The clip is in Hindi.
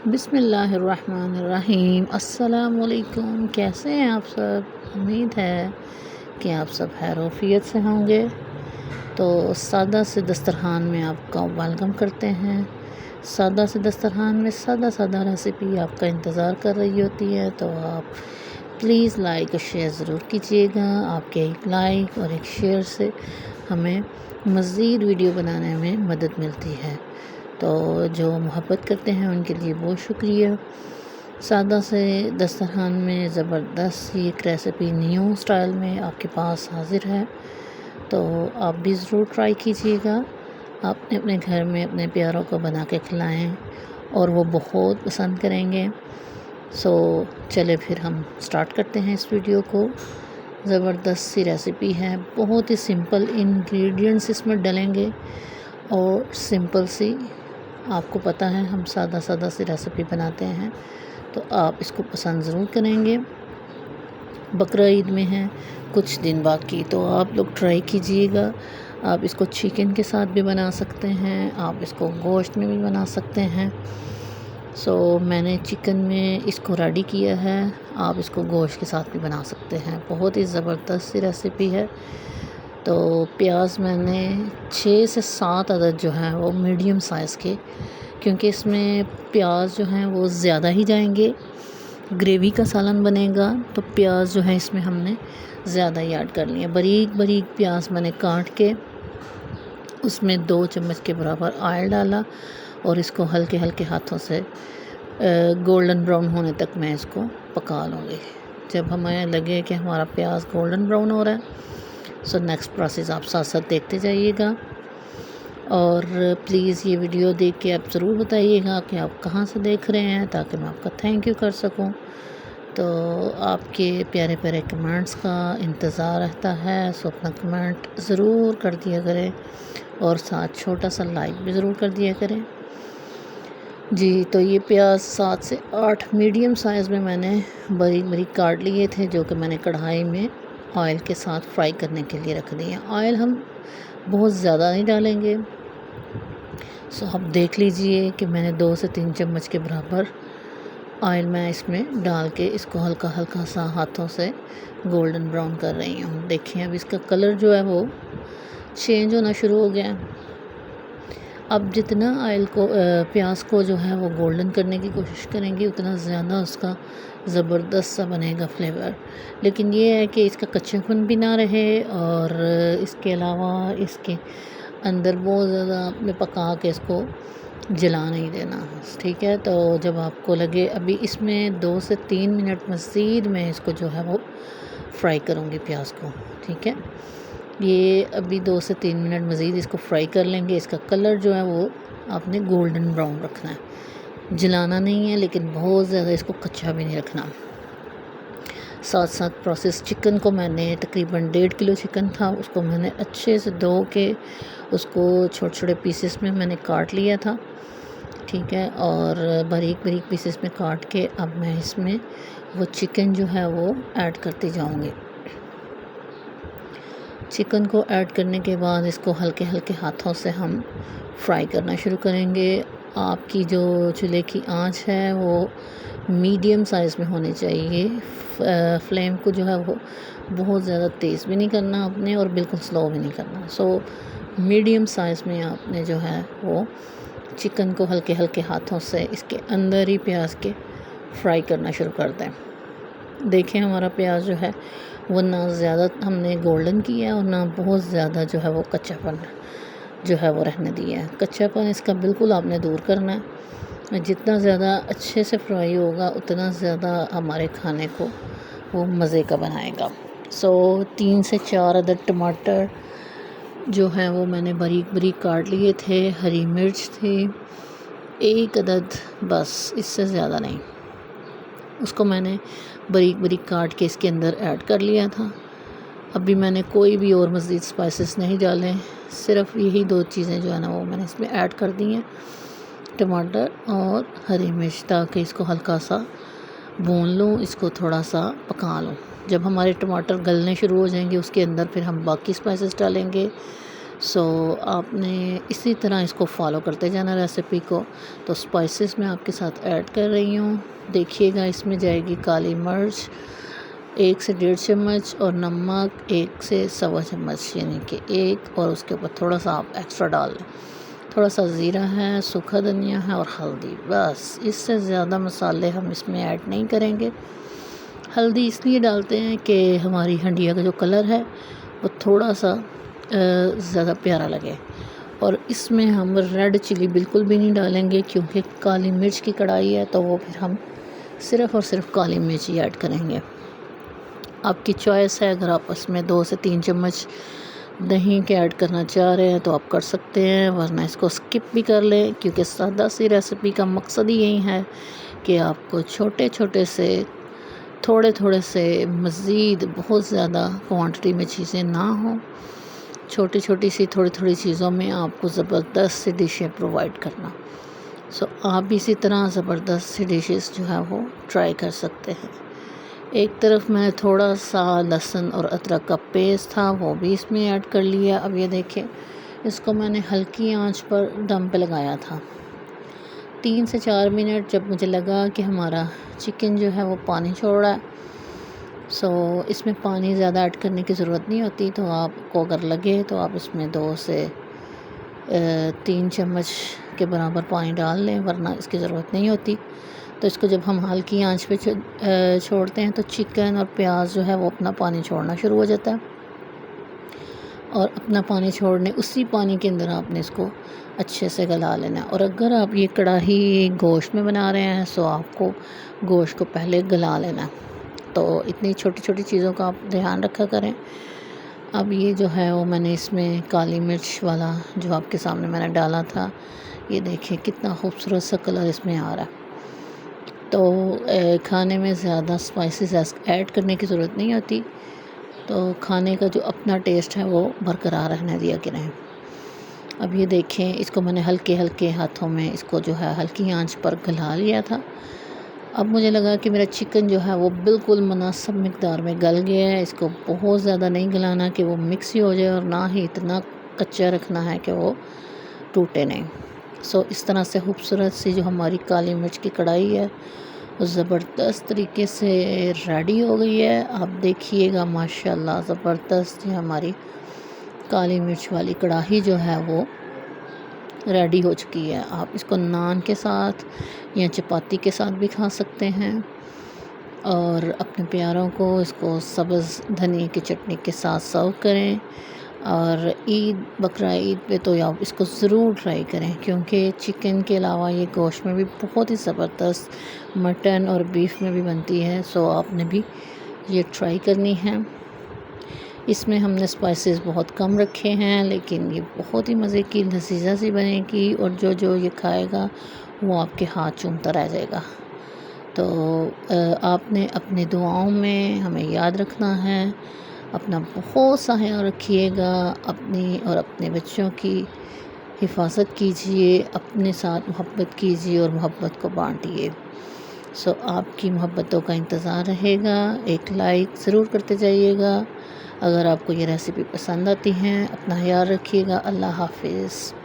बिस्मिल्लाहिर्रहमानिर्रहीम। अस्सलामुअलैकुम। कैसे हैं आप सब? उम्मीद है कि आप सब खैर-ओ-आफ़ियत से होंगे। तो सादा से दस्तरखान में आपका वेलकम करते हैं। सादा से दस्तरखान में सादा रेसिपी आपका इंतज़ार कर रही होती है, तो आप प्लीज़ लाइक और शेयर ज़रूर कीजिएगा। आपके एक लाइक और एक शेयर से हमें मज़ीद वीडियो बनाने में मदद मिलती है, तो जो मोहब्बत करते हैं उनके लिए बहुत शुक्रिया। सादा से दस्तरखान में ज़बरदस्त एक रेसिपी न्यू स्टाइल में आपके पास हाज़िर है, तो आप भी ज़रूर ट्राई कीजिएगा। आप अपने घर में अपने प्यारों को बना के खिलाएँ और वो बहुत पसंद करेंगे। सो चले फिर हम स्टार्ट करते हैं इस वीडियो को। ज़बरदस्त सी रेसिपी है, बहुत ही सिंपल इंग्रेडिएंट्स इसमें डलेंगे और सिंपल सी, आपको पता है हम सादा सी रेसिपी बनाते हैं, तो आप इसको पसंद ज़रूर करेंगे। बकरा ईद में है कुछ दिन बाकी, तो आप लोग ट्राई कीजिएगा। आप इसको चिकन के साथ भी बना सकते हैं, आप इसको गोश्त में भी बना सकते हैं। सो मैंने चिकन में इसको रेडी किया है, आप इसको गोश्त के साथ भी बना सकते हैं। बहुत ही ज़बरदस्त सी रेसिपी है। तो प्याज मैंने 6 से 7 अदद जो है वो मीडियम साइज़ के, क्योंकि इसमें प्याज जो हैं वो ज़्यादा ही जाएंगे। ग्रेवी का सालन बनेगा तो प्याज जो है इसमें हमने ज़्यादा ही ऐड कर लिए। बारीक प्याज मैंने काट के उसमें 2 चम्मच के बराबर ऑयल डाला और इसको हल्के हाथों से गोल्डन ब्राउन होने तक मैं इसको पका लूँगी। जब हमें लगे कि हमारा प्याज गोल्डन ब्राउन हो रहा है, सो नेक्स्ट प्रोसेस आप साथ देखते जाइएगा। और प्लीज़ ये वीडियो देख के आप ज़रूर बताइएगा कि आप कहाँ से देख रहे हैं, ताकि मैं आपका थैंक यू कर सकूं। तो आपके प्यारे कमेंट्स का इंतज़ार रहता है, सो अपना कमेंट ज़रूर कर दिया करें और साथ छोटा सा लाइक भी ज़रूर कर दिया करें जी। तो ये प्याज 7 से 8 मीडियम साइज़ में मैंने बारीक काट लिए थे, जो कि मैंने कढ़ाई में ऑयल के साथ फ्राई करने के लिए रख दिए। ऑयल हम बहुत ज़्यादा नहीं डालेंगे। सो आप देख लीजिए कि मैंने 2 से 3 चम्मच के बराबर ऑयल मैं इसमें डाल के इसको हल्का सा हाथों से गोल्डन ब्राउन कर रही हूँ। देखिए अब इसका कलर जो है वो चेंज होना शुरू हो गया। अब जितना ऑयल को प्याज को जो है वो गोल्डन करने की कोशिश करेंगे, उतना ज़्यादा उसका ज़बरदस्त सा बनेगा फ्लेवर। लेकिन ये है कि इसका कच्चापन भी ना रहे, और इसके अलावा इसके अंदर बहुत ज़्यादा आपने पका के इसको जला नहीं देना, ठीक है। तो जब आपको लगे अभी इसमें 2 से 3 मिनट मज़ीद मैं इसको जो है वो फ्राई करूँगी प्याज को, ठीक है। ये अभी 2 से 3 मिनट मज़ीद इसको फ्राई कर लेंगे। इसका कलर जो है वो आपने गोल्डन ब्राउन रखना है, जलाना नहीं है, लेकिन बहुत ज़्यादा इसको कच्चा भी नहीं रखना। साथ प्रोसेस चिकन को मैंने तकरीबन 1.5 किलो चिकन था, उसको मैंने अच्छे से धो के उसको छोटे पीसेस में मैंने काट लिया था, ठीक है। और बारीक पीसेस में काट के अब मैं इसमें वो चिकन जो है वो ऐड करती जाऊंगी। चिकन को ऐड करने के बाद इसको हल्के हाथों से हम फ्राई करना शुरू करेंगे। आपकी जो चूल्हे की आंच है वो मीडियम साइज़ में होनी चाहिए। फ्लेम को जो है वो बहुत ज़्यादा तेज़ भी नहीं करना आपने और बिल्कुल स्लो भी नहीं करना। सो मीडियम साइज़ में आपने जो है वो चिकन को हल्के हाथों से इसके अंदर ही प्याज के फ्राई करना शुरू कर दें। देखें हमारा प्याज जो है वो ना ज़्यादा हमने गोल्डन किया है और ना बहुत ज़्यादा जो है वो कच्चापन जो है वो रहने दिया है। कच्चापन इसका बिल्कुल आपने दूर करना है। जितना ज़्यादा अच्छे से फ्राई होगा उतना ज़्यादा हमारे खाने को वो मज़े का बनाएगा। सो 3 से 4 अदद टमाटर जो है वो मैंने बारीक काट लिए थे। हरी मिर्च थी 1 अदद, बस इससे ज़्यादा नहीं। उसको मैंने बारीक काट के इसके अंदर ऐड कर लिया था। अभी मैंने कोई भी और मज़ीद स्पाइसेस नहीं डाले, सिर्फ़ यही 2 चीज़ें जो है ना वो मैंने इसमें ऐड कर दी हैं, टमाटर और हरी मिर्च, ताकि इसको हल्का सा भून लूँ, इसको थोड़ा सा पका लूँ। जब हमारे टमाटर गलने शुरू हो जाएंगे उसके अंदर फिर हम बाकी स्पाइसेस डालेंगे। सो आपने इसी तरह इसको फॉलो करते जाना रेसिपी को। तो स्पाइसेस मैं आपके साथ ऐड कर रही हूँ। देखिएगा, इसमें जाएगी काली मिर्च 1 से 1.5 चम्मच और नमक 1 से सवा चम्मच, यानी कि 1, और उसके ऊपर थोड़ा सा आप एक्स्ट्रा डाल लें। थोड़ा सा ज़ीरा है, सूखा धनिया है और हल्दी, बस। इससे ज़्यादा मसाले हम इसमें ऐड नहीं करेंगे। हल्दी इसलिए डालते हैं कि हमारी हंडिया का जो कलर है वो थोड़ा सा ज़्यादा प्यारा लगे। और इसमें हम रेड चिली बिल्कुल भी नहीं डालेंगे, क्योंकि काली मिर्च की कढ़ाई है, तो वो फिर हम सिर्फ़ और सिर्फ काली मिर्च ही ऐड करेंगे। आपकी चॉइस है, अगर आप इसमें 2 से 3 चम्मच दही के ऐड करना चाह रहे हैं तो आप कर सकते हैं, वरना इसको स्किप भी कर लें, क्योंकि सादा सी रेसिपी का मकसद ही यही है कि आपको छोटे छोटे से थोड़े थोड़े से मज़ीद बहुत ज़्यादा क्वांटिटी में चीज़ें ना हों, छोटी छोटी सी थोड़ी थोड़ी चीज़ों में आपको ज़बरदस्त सी डिशें प्रोवाइड करना। सो आप भी इसी तरह ज़बरदस्त सी डिशेस जो है वो ट्राई कर सकते हैं। एक तरफ मैंने थोड़ा सा लहसुन और अदरक का पेस्ट था वो भी इसमें ऐड कर लिया। अब ये देखें, इसको मैंने हल्की आंच पर दम पे लगाया था 3 से 4 मिनट। जब मुझे लगा कि हमारा चिकन जो है वो पानी छोड़ रहा है, सो इसमें पानी ज़्यादा ऐड करने की ज़रूरत नहीं होती। तो आपको अगर लगे तो आप इसमें 2 से 3 चम्मच के बराबर पानी डाल लें, वरना इसकी ज़रूरत नहीं होती। तो इसको जब हम हल्की आंच पे छोड़ते हैं तो चिकन और प्याज जो है वो अपना पानी छोड़ना शुरू हो जाता है, और अपना पानी छोड़ने उसी पानी के अंदर आपने इसको अच्छे से गला लेना है। और अगर आप ये कढ़ाई गोश्त में बना रहे हैं तो आपको गोश्त को पहले गला लेना है। तो इतनी छोटी छोटी चीज़ों का आप ध्यान रखा करें। अब ये जो है वो मैंने इसमें काली मिर्च वाला जो आपके सामने मैंने डाला था, ये देखिए कितना खूबसूरत सा कलर इसमें आ रहा है। तो खाने में ज़्यादा स्पाइसेस ऐड करने की ज़रूरत नहीं होती, तो खाने का जो अपना टेस्ट है वो बरकरार रहने दिया करें। अब ये देखें, इसको मैंने हल्के हल्के हाथों में इसको जो है हल्की आंच पर गला लिया था। अब मुझे लगा कि मेरा चिकन जो है वो बिल्कुल मुनासिब मिक़दार में गल गया है। इसको बहुत ज़्यादा नहीं गलाना कि वो मिक्स ही हो जाए, और ना ही इतना कच्चा रखना है कि वो टूटे नहीं। सो इस तरह से खूबसूरत सी जो हमारी काली मिर्च की कढ़ाई है वो ज़बरदस्त तरीके से रेडी हो गई है। आप देखिएगा, माशाल्लाह ज़बरदस्त ये हमारी काली मिर्च वाली कढ़ाई जो है वो रेडी हो चुकी है। आप इसको नान के साथ या चपाती के साथ भी खा सकते हैं, और अपने प्यारों को इसको सब्ज़ धनिए की चटनी के साथ सर्व करें। और ईद बकरा ईद पे तो आप इसको ज़रूर ट्राई करें, क्योंकि चिकन के अलावा ये गोश्त में भी बहुत ही ज़बरदस्त मटन और बीफ में भी बनती है। सो आपने भी ये ट्राई करनी है। इसमें हमने स्पाइसेस बहुत कम रखे हैं, लेकिन ये बहुत ही मज़े की लजीजा सी बनेगी, और जो जो ये खाएगा वो आपके हाथ चूमता रह जाएगा। तो आपने अपनी दुआओं में हमें याद रखना है। अपना बहुत सा ख्याल रखिएगा, अपनी और अपने बच्चों की हिफाजत कीजिए, अपने साथ मोहब्बत कीजिए और मोहब्बत को बांटिए। सो आपकी मोहब्बतों का इंतज़ार रहेगा। एक लाइक ज़रूर करते जाइएगा अगर आपको ये रेसिपी पसंद आती हैं। अपना ख्याल रखिएगा। अल्लाह हाफिज़।